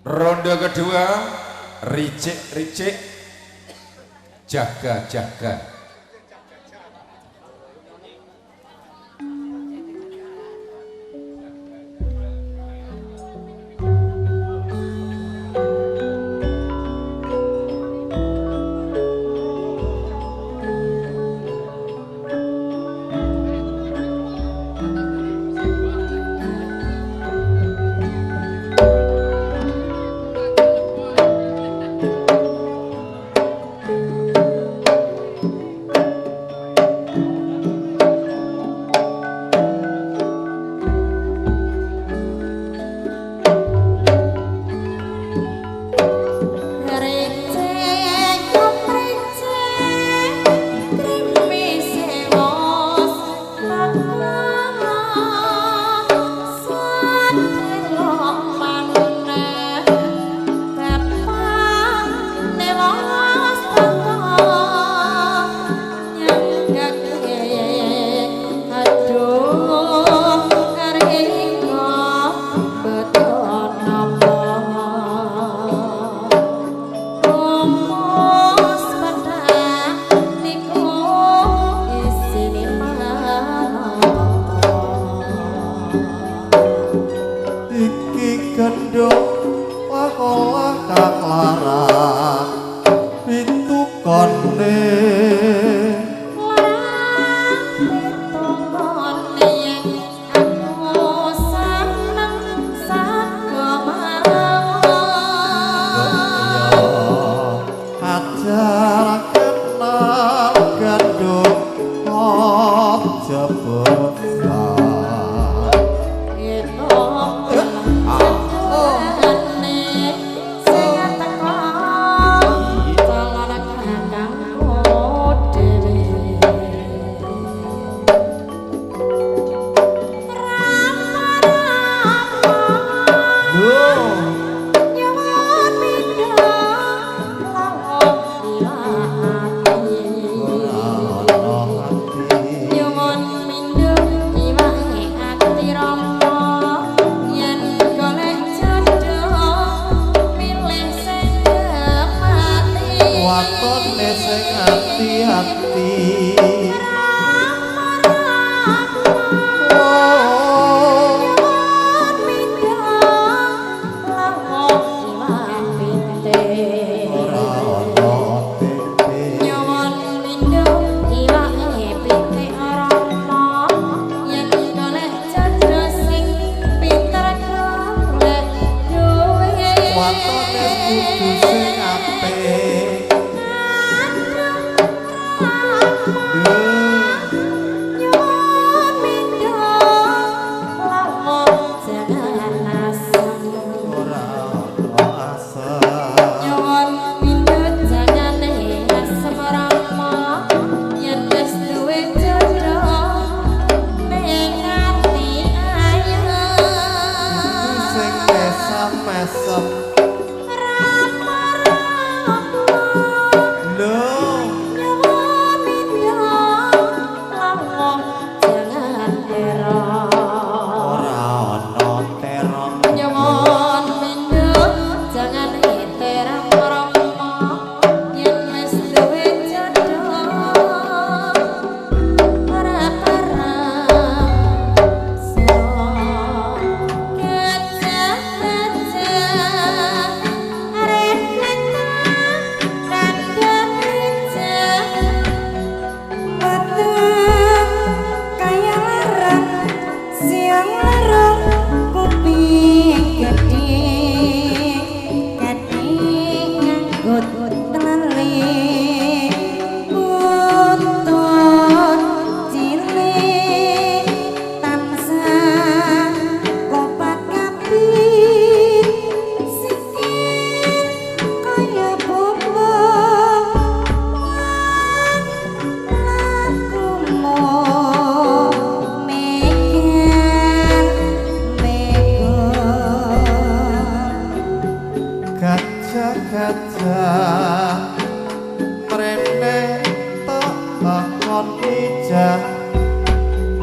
Ronde kedua, ricik-ricik, jaga-jaga.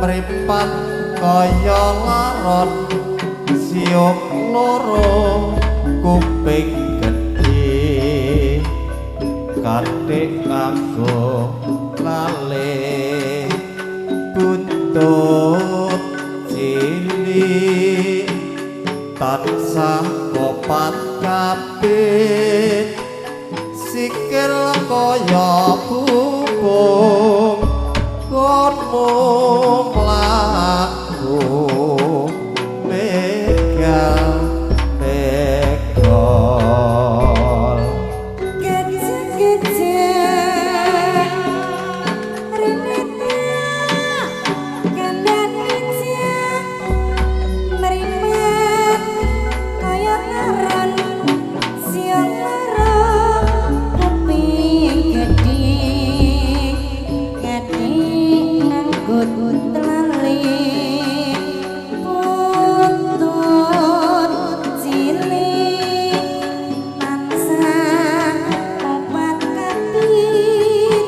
mripat kaya laron siok loro kuping gedhe kathik nganggo lale buntut cilik tansah kopat kabeh sikil kaya bubung kon mlaku megal megol gece-gece reneta gandan ijak merimet kaya ngaran siang lara kuping gedhe gedhe nganggut telali buntut cilik tansah opat kabit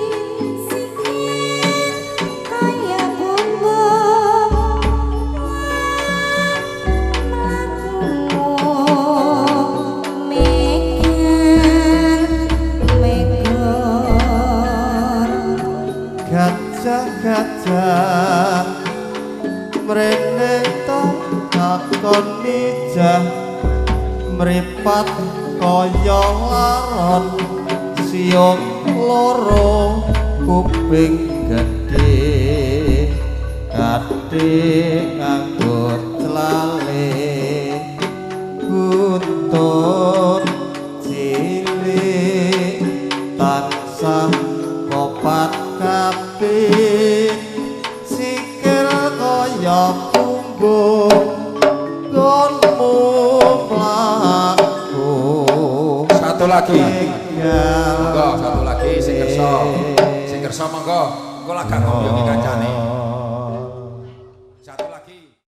sikit kaya bumbung mlaku megal megor gajah-gajah mrene to akon mijah mripat kaya laron siung loro kuping gedhe kathik nganggo celale buntut cilik tansah kopat kabeh sikil kaya punggung gonmu mlaku Satu lagi. tinggal Monggo satu lagi sing kersa. Sing kersa monggo. Engko lagak ngombe kancane.